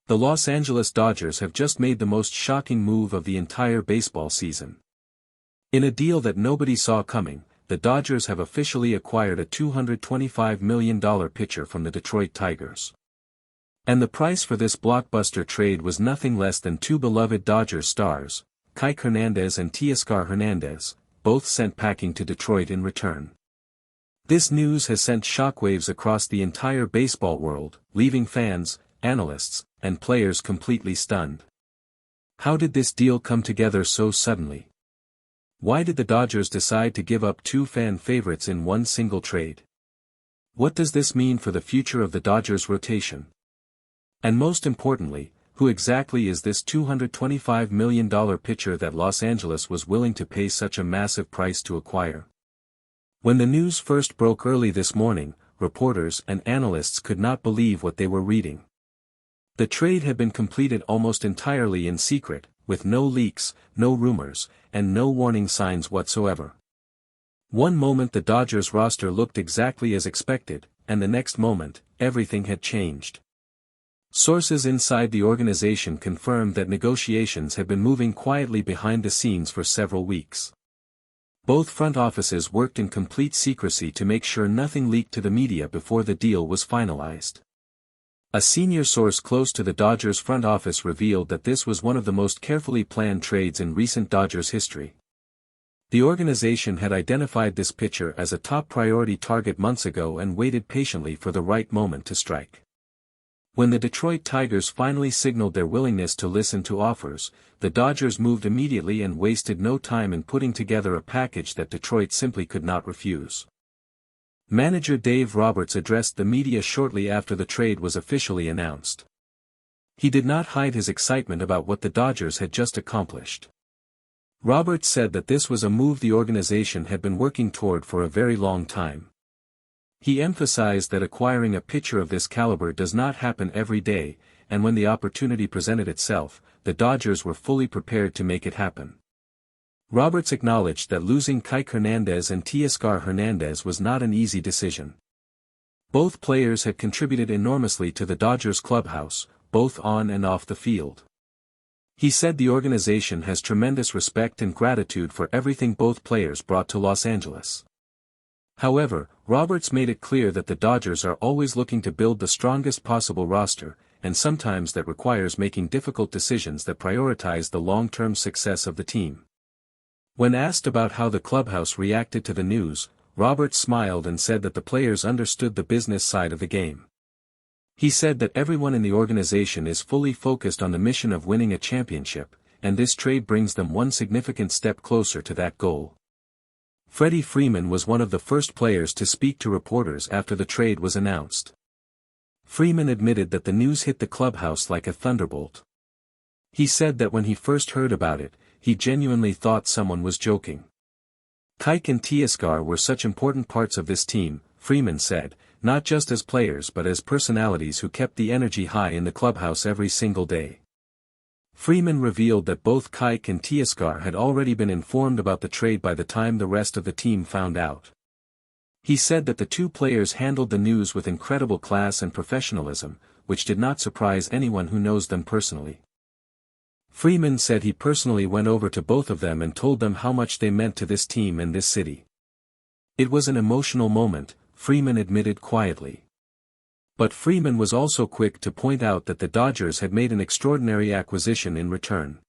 The Los Angeles Dodgers have just made the most shocking move of the entire baseball season. In a deal that nobody saw coming, the Dodgers have officially acquired a $225 million pitcher from the Detroit Tigers. And the price for this blockbuster trade was nothing less than two beloved Dodgers stars, Kiké Hernandez and Teoscar Hernández, both sent packing to Detroit in return. This news has sent shockwaves across the entire baseball world, leaving fans, analysts, and players completely stunned. How did this deal come together so suddenly? Why did the Dodgers decide to give up two fan favorites in one single trade? What does this mean for the future of the Dodgers rotation? And most importantly, who exactly is this $225 million pitcher that Los Angeles was willing to pay such a massive price to acquire? When the news first broke early this morning, reporters and analysts could not believe what they were reading. The trade had been completed almost entirely in secret, with no leaks, no rumors, and no warning signs whatsoever. One moment the Dodgers roster looked exactly as expected, and the next moment, everything had changed. Sources inside the organization confirmed that negotiations had been moving quietly behind the scenes for several weeks. Both front offices worked in complete secrecy to make sure nothing leaked to the media before the deal was finalized. A senior source close to the Dodgers front office revealed that this was one of the most carefully planned trades in recent Dodgers history. The organization had identified this pitcher as a top priority target months ago and waited patiently for the right moment to strike. When the Detroit Tigers finally signaled their willingness to listen to offers, the Dodgers moved immediately and wasted no time in putting together a package that Detroit simply could not refuse. Manager Dave Roberts addressed the media shortly after the trade was officially announced. He did not hide his excitement about what the Dodgers had just accomplished. Roberts said that this was a move the organization had been working toward for a very long time. He emphasized that acquiring a pitcher of this caliber does not happen every day, and when the opportunity presented itself, the Dodgers were fully prepared to make it happen. Roberts acknowledged that losing Kiké Hernandez and Teoscar Hernández was not an easy decision. Both players had contributed enormously to the Dodgers clubhouse, both on and off the field. He said the organization has tremendous respect and gratitude for everything both players brought to Los Angeles. However, Roberts made it clear that the Dodgers are always looking to build the strongest possible roster, and sometimes that requires making difficult decisions that prioritize the long-term success of the team. When asked about how the clubhouse reacted to the news, Roberts smiled and said that the players understood the business side of the game. He said that everyone in the organization is fully focused on the mission of winning a championship, and this trade brings them one significant step closer to that goal. Freddie Freeman was one of the first players to speak to reporters after the trade was announced. Freeman admitted that the news hit the clubhouse like a thunderbolt. He said that when he first heard about it, he genuinely thought someone was joking. Kiké and Teoscar were such important parts of this team, Freeman said, not just as players but as personalities who kept the energy high in the clubhouse every single day. Freeman revealed that both Kiké and Teoscar had already been informed about the trade by the time the rest of the team found out. He said that the two players handled the news with incredible class and professionalism, which did not surprise anyone who knows them personally. Freeman said he personally went over to both of them and told them how much they meant to this team and this city. It was an emotional moment, Freeman admitted quietly. But Freeman was also quick to point out that the Dodgers had made an extraordinary acquisition in return.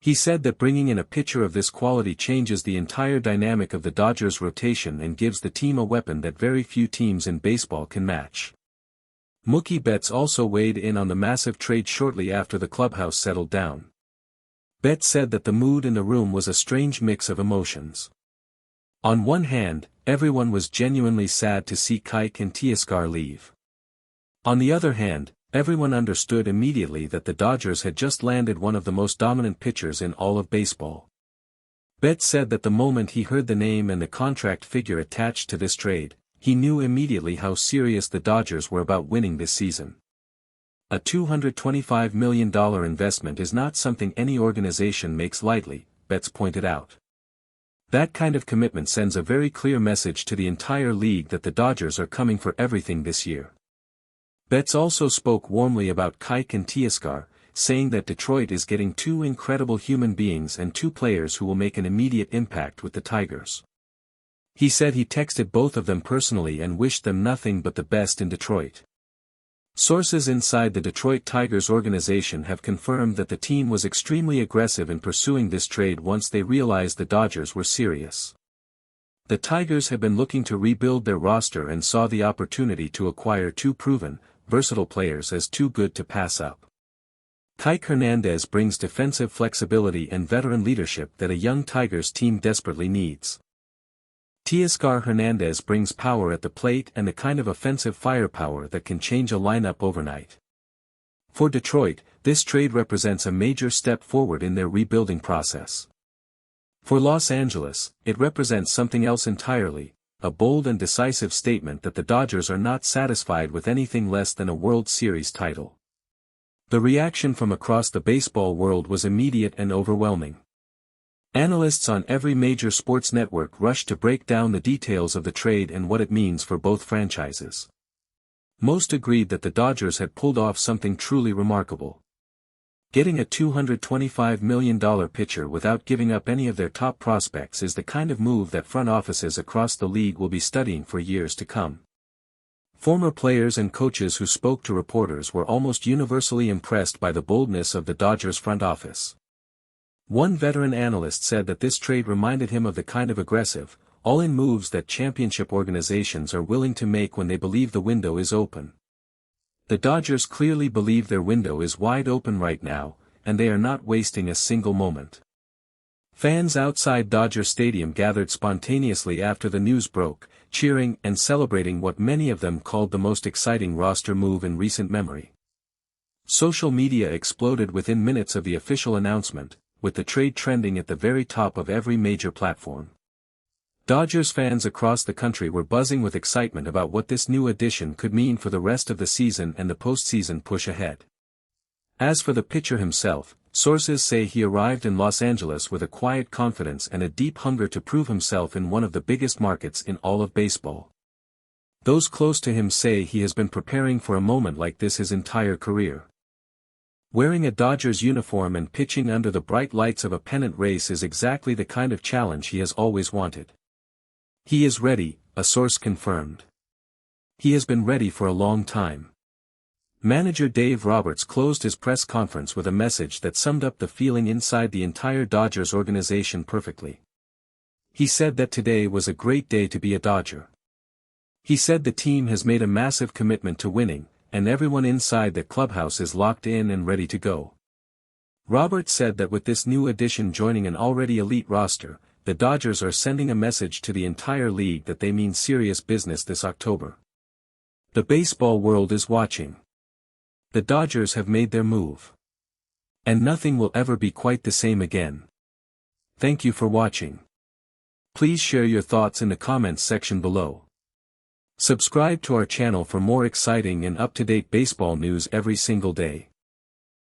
He said that bringing in a pitcher of this quality changes the entire dynamic of the Dodgers rotation and gives the team a weapon that very few teams in baseball can match. Mookie Betts also weighed in on the massive trade shortly after the clubhouse settled down. Betts said that the mood in the room was a strange mix of emotions. On one hand, everyone was genuinely sad to see Kiké and Teoscar leave. On the other hand, everyone understood immediately that the Dodgers had just landed one of the most dominant pitchers in all of baseball. Betts said that the moment he heard the name and the contract figure attached to this trade, he knew immediately how serious the Dodgers were about winning this season. A $225 million investment is not something any organization makes lightly, Betts pointed out. That kind of commitment sends a very clear message to the entire league that the Dodgers are coming for everything this year. Betts also spoke warmly about Kiké and Teoscar, saying that Detroit is getting two incredible human beings and two players who will make an immediate impact with the Tigers. He said he texted both of them personally and wished them nothing but the best in Detroit. Sources inside the Detroit Tigers organization have confirmed that the team was extremely aggressive in pursuing this trade once they realized the Dodgers were serious. The Tigers have been looking to rebuild their roster and saw the opportunity to acquire two proven, versatile players as too good to pass up. Shohei Hernandez brings defensive flexibility and veteran leadership that a young Tigers team desperately needs. Teoscar Hernández brings power at the plate and the kind of offensive firepower that can change a lineup overnight. For Detroit, this trade represents a major step forward in their rebuilding process. For Los Angeles, it represents something else entirely, a bold and decisive statement that the Dodgers are not satisfied with anything less than a World Series title. The reaction from across the baseball world was immediate and overwhelming. Analysts on every major sports network rushed to break down the details of the trade and what it means for both franchises. Most agreed that the Dodgers had pulled off something truly remarkable. Getting a $225 million pitcher without giving up any of their top prospects is the kind of move that front offices across the league will be studying for years to come. Former players and coaches who spoke to reporters were almost universally impressed by the boldness of the Dodgers front office. One veteran analyst said that this trade reminded him of the kind of aggressive, all-in moves that championship organizations are willing to make when they believe the window is open. The Dodgers clearly believe their window is wide open right now, and they are not wasting a single moment. Fans outside Dodger Stadium gathered spontaneously after the news broke, cheering and celebrating what many of them called the most exciting roster move in recent memory. Social media exploded within minutes of the official announcement, with the trade trending at the very top of every major platform. Dodgers fans across the country were buzzing with excitement about what this new addition could mean for the rest of the season and the postseason push ahead. As for the pitcher himself, sources say he arrived in Los Angeles with a quiet confidence and a deep hunger to prove himself in one of the biggest markets in all of baseball. Those close to him say he has been preparing for a moment like this his entire career. Wearing a Dodgers uniform and pitching under the bright lights of a pennant race is exactly the kind of challenge he has always wanted. He is ready, a source confirmed. He has been ready for a long time. Manager Dave Roberts closed his press conference with a message that summed up the feeling inside the entire Dodgers organization perfectly. He said that today was a great day to be a Dodger. He said the team has made a massive commitment to winning, and everyone inside the clubhouse is locked in and ready to go. Roberts said that with this new addition joining an already elite roster, the Dodgers are sending a message to the entire league that they mean serious business this October. The baseball world is watching. The Dodgers have made their move. And nothing will ever be quite the same again. Thank you for watching. Please share your thoughts in the comments section below. Subscribe to our channel for more exciting and up-to-date baseball news every single day.